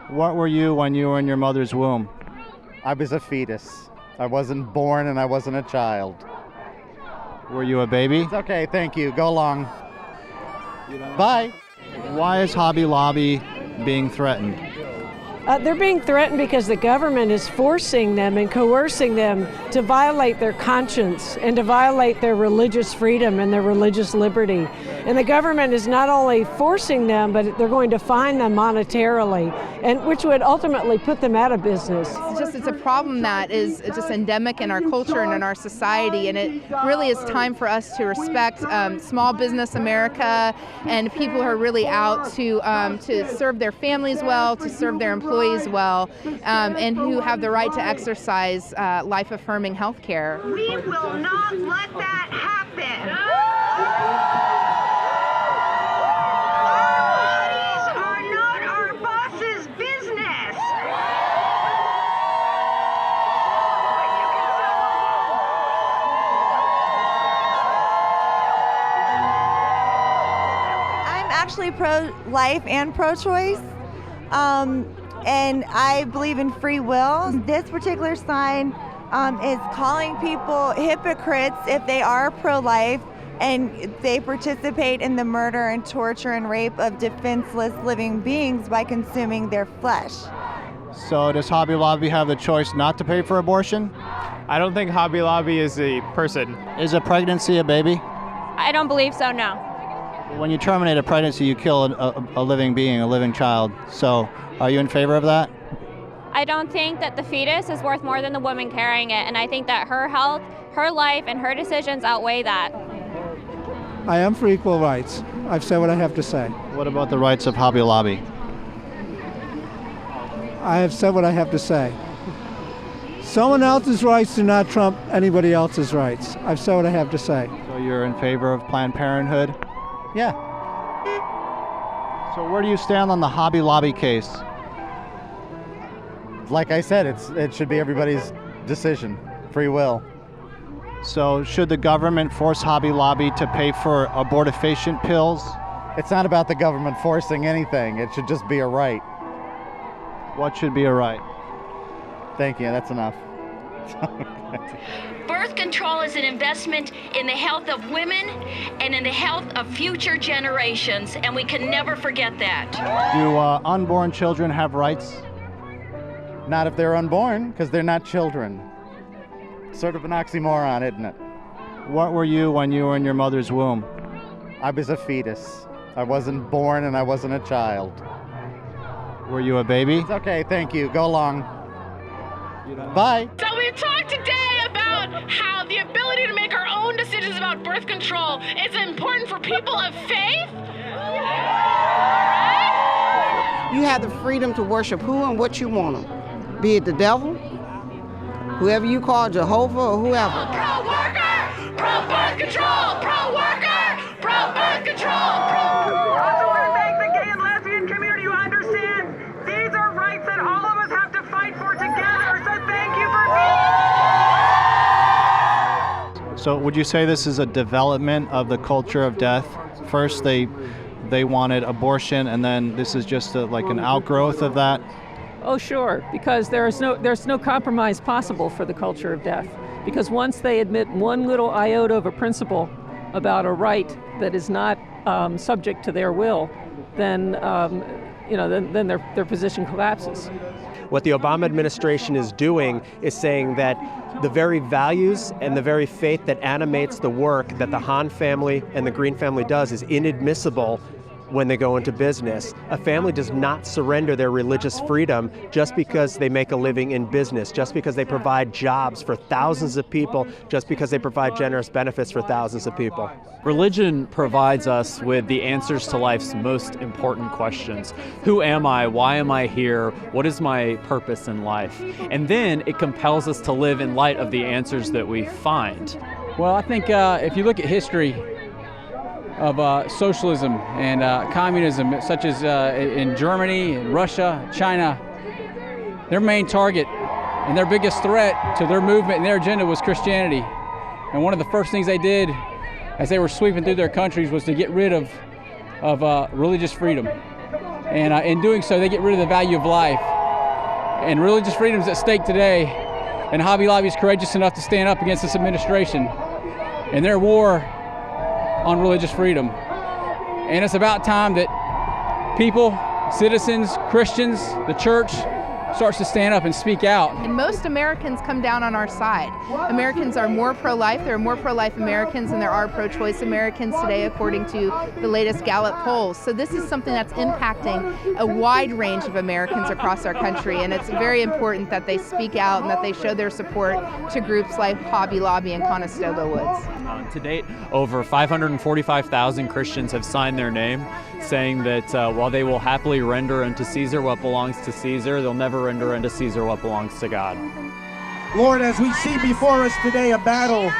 What were you when you were in your mother's womb? I was a fetus. I wasn't born and I wasn't a child. Were you a baby? It's okay, thank you. Go along. Bye. Why is Hobby Lobby being threatened? They're being threatened because the government is forcing them and coercing them to violate their conscience and to violate their religious freedom and their religious liberty. And the government is not only forcing them, but they're going to fine them monetarily, and which would ultimately put them out of business. It's a problem that is just endemic in our culture and in our society, and it really is time for us to respect small business America and people who are really out to serve their families well, to serve their employees well, and who have the right to exercise life-affirming health care. We will not let that happen. Actually pro-life and pro-choice, and I believe in free will. This particular sign is calling people hypocrites if they are pro-life and they participate in the murder and torture and rape of defenseless living beings by consuming their flesh. So does Hobby Lobby have the choice not to pay for abortion? I don't think Hobby Lobby is a person. Is a pregnancy a baby? I don't believe so, no. When you terminate a pregnancy, you kill a living being, a living child. So are you in favor of that? I don't think that the fetus is worth more than the woman carrying it, and I think that her health, her life, and her decisions outweigh that. I am for equal rights. I've said what I have to say. What about the rights of Hobby Lobby? I have said what I have to say. Someone else's rights do not trump anybody else's rights. I've said what I have to say. So you're in favor of Planned Parenthood? Yeah. So where do you stand on the Hobby Lobby case? Like I said, it should be everybody's decision, free will. So should the government force Hobby Lobby to pay for abortifacient pills? It's not about the government forcing anything. It should just be a right. What should be a right? Thank you, that's enough. Birth control is an investment in the health of women and in the health of future generations, and we can never forget that. Do unborn children have rights? Not if they're unborn, because they're not children. Sort of an oxymoron, isn't it? What were you when you were in your mother's womb? I was a fetus. I wasn't born and I wasn't a child. Were you a baby? It's okay, thank you. Go along. Bye. So we've talked today about how the ability to make our own decisions about birth control is important for people of faith. Right? You have the freedom to worship who and what you want them. Be it the devil, whoever you call, Jehovah, or whoever. Pro-worker, pro-birth control, pro-worker, pro-birth control, Also want to thank the gay and lesbian community who understand these are rights that all of us have to fight for together, so thank you for being here. So would you say this is a development of the culture of death? First they wanted abortion, and then this is just like an outgrowth of that? Oh, sure, because there's no compromise possible for the culture of death. Because once they admit one little iota of a principle about a right that is not subject to their will, then then their position collapses. What the Obama administration is doing is saying that the very values and the very faith that animates the work that the Hahn family and the Green family does is inadmissible when they go into business. A family does not surrender their religious freedom just because they make a living in business, just because they provide jobs for thousands of people, just because they provide generous benefits for thousands of people. Religion provides us with the answers to life's most important questions. Who am I? Why am I here? What is my purpose in life? And then it compels us to live in light of the answers that we find. Well, I think if you look at history of socialism and communism, such as in Germany, and Russia, China, their main target and their biggest threat to their movement and their agenda was Christianity. And one of the first things they did as they were sweeping through their countries was to get rid of religious freedom. And in doing so, they get rid of the value of life. And religious freedom is at stake today. And Hobby Lobby is courageous enough to stand up against this administration and their war on religious freedom. And it's about time that people, citizens, Christians, the church, starts to stand up and speak out. And most Americans come down on our side. Americans are more pro-life. There are more pro-life Americans than there are pro-choice Americans today, according to the latest Gallup polls. So this is something that's impacting a wide range of Americans across our country, and it's very important that they speak out and that they show their support to groups like Hobby Lobby and Conestoga Woods. To date, over 545,000 Christians have signed their name, saying that while they will happily render unto Caesar what belongs to Caesar, they'll never render unto Caesar what belongs to God. Lord, as we see before us today a battle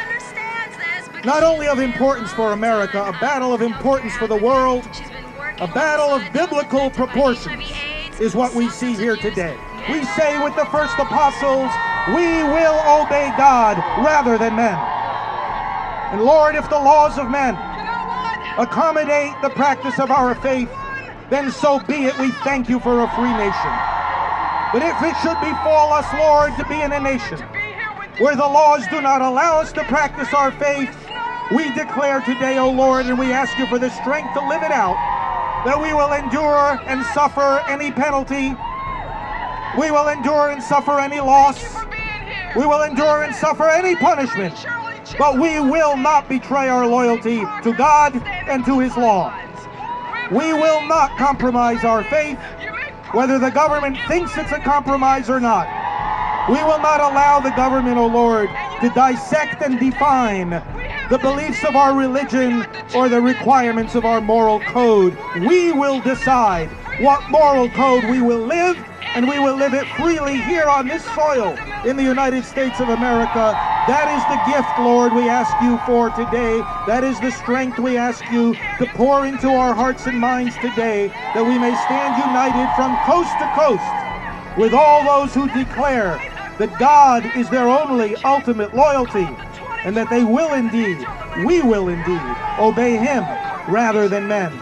not only of importance for America, a battle of importance for the world, a battle of biblical proportions is what we see here today. We say with the first apostles, we will obey God rather than men. And Lord, if the laws of men accommodate the practice of our faith, then so be it. We thank you for a free nation. But if it should befall us, Lord, to be in a nation where the laws do not allow us to practice our faith, we declare today, O Lord, and we ask you for the strength to live it out, that we will endure and suffer any penalty. We will endure and suffer any loss. We will endure and suffer any punishment. But we will not betray our loyalty to God and to His law. We will not compromise our faith, whether the government thinks it's a compromise or not. We will not allow the government, O Lord, to dissect and define the beliefs of our religion or the requirements of our moral code. We will decide what moral code we will live, and we will live it freely here on this soil in the United States of America. That is the gift, Lord, we ask you for today. That is the strength we ask you to pour into our hearts and minds today, that we may stand united from coast to coast with all those who declare that God is their only ultimate loyalty, and that they will indeed, we will indeed, obey Him rather than men.